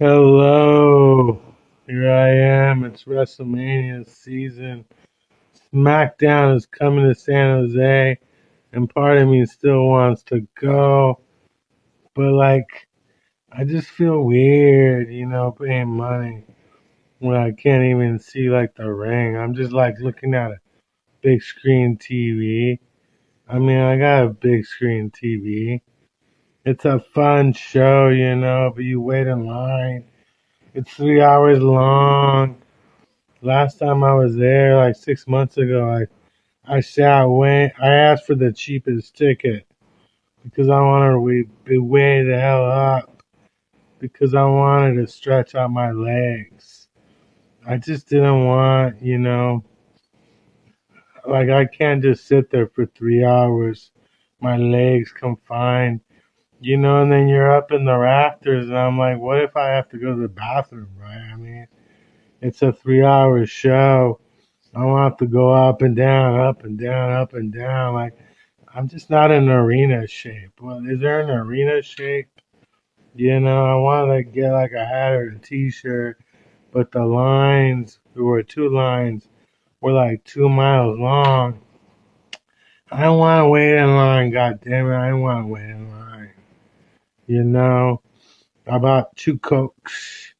Hello, here I am. It's WrestleMania season. SmackDown is coming to San Jose, and part of me still wants to go, but I just feel weird, paying money when I can't even see the ring. I'm just looking at a big screen TV. I mean, I got a big screen TV. It's a fun show, but you wait in line. It's 3 hours long. Last time I was there, 6 months ago, I asked for the cheapest ticket because I wanted to be way the hell up because I wanted to stretch out my legs. I just didn't want, I can't just sit there for 3 hours, my legs confined, and then you're up in the rafters, and I'm like, what if I have to go to the bathroom, right? I mean, it's a 3 hour show. I don't have to go up and down, up and down, up and down. I'm just not in arena shape. Well, is there an arena shape? I wanted to get a hat or a t-shirt, but the lines, there were two lines, were 2 miles long. I don't want to wait in line, god damn it. I don't want to wait in line. You know, I bought two Cokes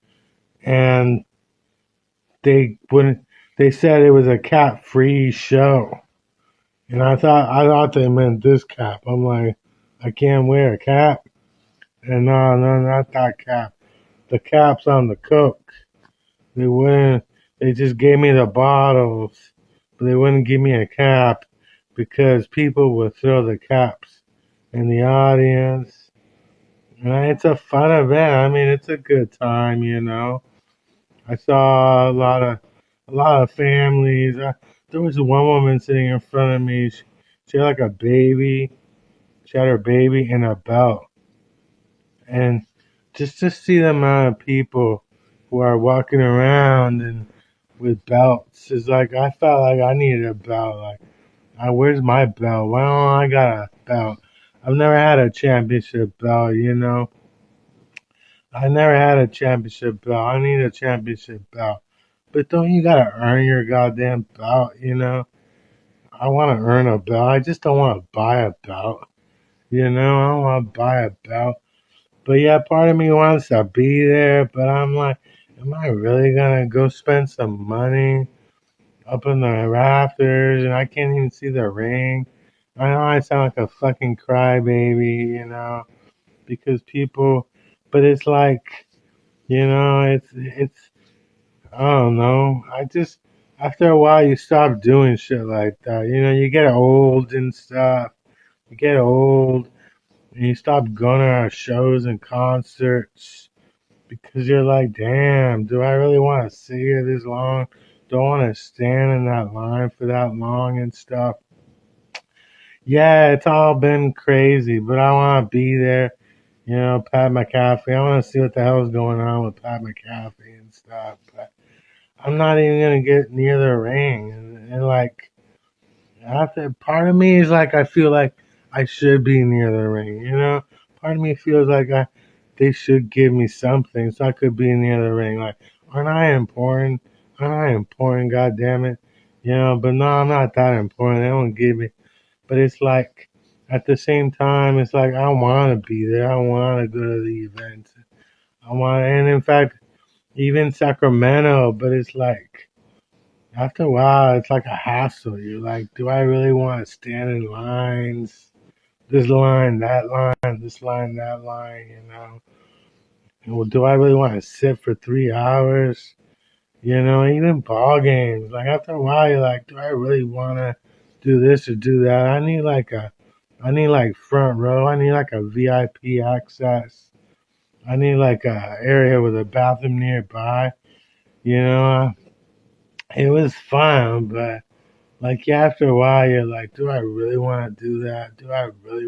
and they wouldn't, they said it was a cat-free show. And I thought they meant this cap. I'm like, I can't wear a cap. And no, no, not that cap. The cap's on the Coke. They wouldn't. They just gave me the bottles, but they wouldn't give me a cap because people would throw the caps in the audience. And it's a fun event. I mean, it's a good time. I saw a lot of families. There was one woman sitting in front of me. She had a baby. She had her baby in a belt. And just to see the amount of people who are walking around and with belts is I felt like I needed a belt. Where's my belt? Why don't I got a belt? I've never had a championship belt. I never had a championship belt. I need a championship belt. But don't you gotta earn your goddamn belt? I want to earn a belt. I just don't want to buy a belt. I don't want to buy a belt. But yeah, part of me wants to be there, but I'm like, am I really gonna go spend some money up in the rafters and I can't even see the ring? I know I sound like a fucking crybaby, because people, but it's it's I don't know. I just after a while you stop doing shit like that. You get old and stuff. You get old and you stop going to our shows and concerts because you're like, damn, do I really want to sit here this long? Do I want to stand in that line for that long and stuff? Yeah, it's all been crazy, but I want to be there. Pat McAfee. I want to see what the hell's going on with Pat McAfee and stuff. But I'm not even gonna get near the ring, and after part of me is I feel like I should be near the ring. Part of me feels they should give me something so I could be near the ring. Aren't I important? Aren't I important? God damn it. But no, I'm not that important. They don't give me. But it's at the same time, it's I want to be there. I want to go to the event. And in fact, even Sacramento. But it's after a while, it's like a hassle. You're like, do I really want to stand in lines? This line, that line, this line, that line. Well, do I really want to sit for 3 hours? Even ball games. After a while, you're like, do I really want to do this or do that? I need front row. I need a VIP access. I need a area with a bathroom nearby. You know, it was fun, but after a while, you're like, do I really want to do that? Do I really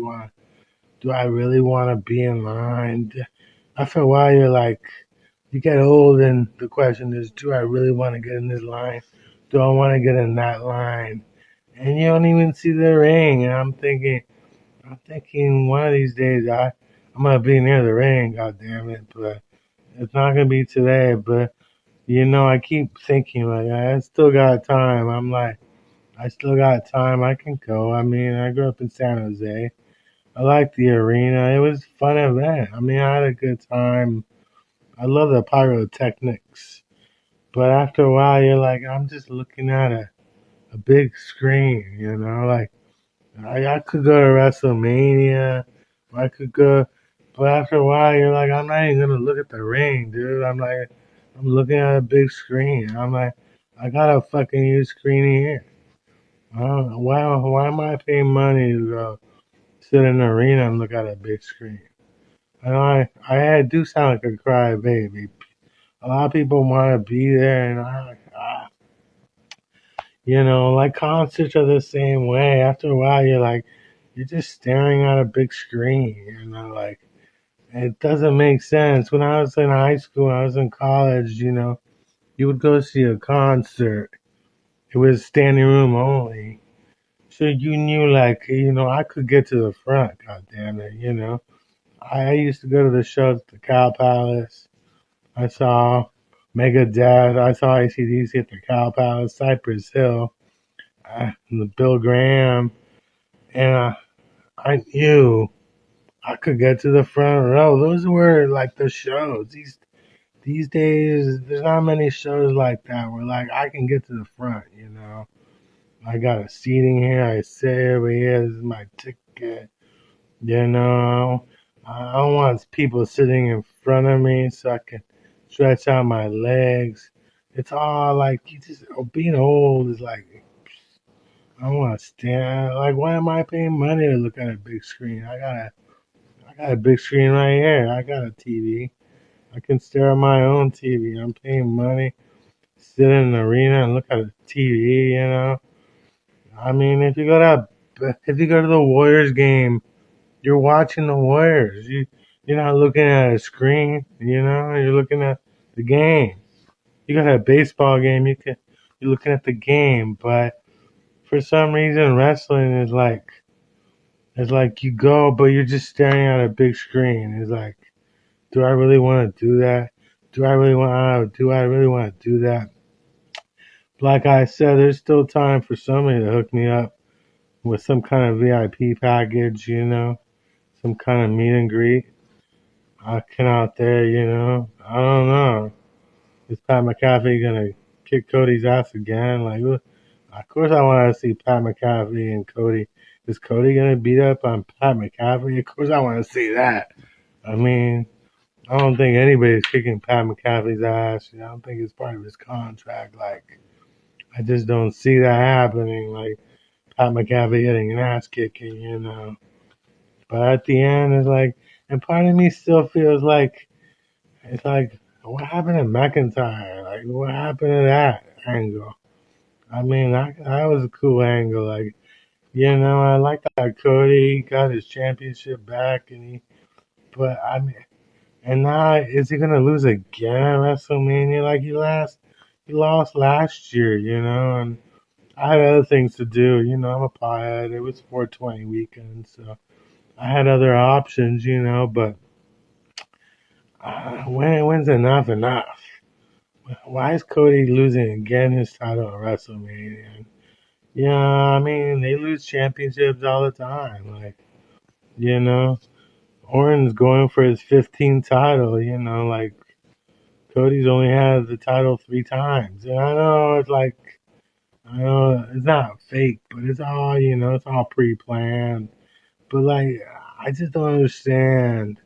want to be in line? After a while, you're like, you get old, and the question is, do I really want to get in this line? Do I want to get in that line? And you don't even see the ring. And I'm thinking one of these days I'm gonna be near the ring. God damn it! But It's not gonna be today, but I keep thinking like I still got time. I'm like, I still got time. I can go. I mean, I grew up in San Jose. I like the arena. It was a fun event. I mean, I had a good time. I love the pyrotechnics. But after a while, you're like, I'm just looking at a big screen, like I could go to WrestleMania, or I could go, but after a while, you're like, I'm not even gonna look at the ring, dude. I'm like, I'm looking at a big screen. I'm like, I got a fucking huge screen here. Why am I paying money to go sit in an arena and look at a big screen? I know I do sound like a crybaby. A lot of people want to be there, and like concerts are the same way. After a while, you're just staring at a big screen, like it doesn't make sense. When I was in high school, I was in college, you would go see a concert. It was standing room only. So you knew, like, I could get to the. God damn it. I used to go to the shows at the Cow Palace. I saw Megadeth. I saw AC/DC at the Cow Palace, Cypress Hill, the Bill Graham, and I knew I could get to the front row. Those were like the shows. These days, there's not many shows like that where like I can get to the front. I got a seating here. I sit over here. This is my ticket. You know, I don't want people sitting in front of me so I can stretch out my legs. It's all like being old is like I want to stand. Like, why am I paying money to look at a big screen? I got a big screen right here. I got a TV. I can stare at my own TV. I'm paying money, sit in an arena and look at a TV. I mean, if you go to the Warriors game, you're watching the Warriors. You're not looking at a screen. You're looking at the game. You got a baseball game. You're looking at the game, but for some reason, wrestling is like it's like you go, but you're just staring at a big screen. It's like, do I really want to do that? Do I really want to do that? Like I said, there's still time for somebody to hook me up with some kind of VIP package, some kind of meet and greet. I can out there, I don't know. Is Pat McAfee gonna kick Cody's ass again? Like, of course I want to see Pat McAfee and Cody. Is Cody gonna beat up on Pat McAfee? Of course I want to see that. I mean, I don't think anybody's kicking Pat McAfee's ass. I don't think it's part of his contract. Like, I just don't see that happening. Like, Pat McAfee getting an ass kicking. But at the end, it's like, and part of me still feels like, it's like, what happened to McIntyre? Like, what happened to that angle? I mean, that was a cool angle. Like, I like that Cody got his championship back, but I mean, and now is he gonna lose again at WrestleMania? Like he lost last year, and I had other things to do. I'm a pothead. It was 420 weekend, so I had other options, but when's enough enough? Why is Cody losing again his title at WrestleMania? Yeah, I mean, they lose championships all the time. Like, you know, Orton's going for his 15th title, like Cody's only had the title 3 times. And I know it's not fake, but it's all pre-planned. But like, I just don't understand.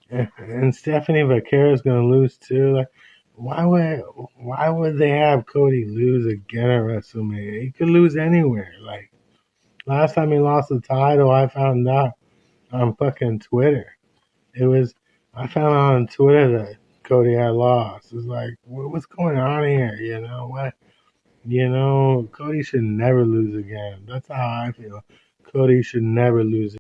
And Stephanie Vaquera's gonna lose too. Like, why would why would they have Cody lose again at WrestleMania? He could lose anywhere. Like last time he lost the title, I found out on fucking Twitter. It was I found out on Twitter that Cody had lost. It's like, what's going on here? What? Cody should never lose again. That's how I feel. Cody should never lose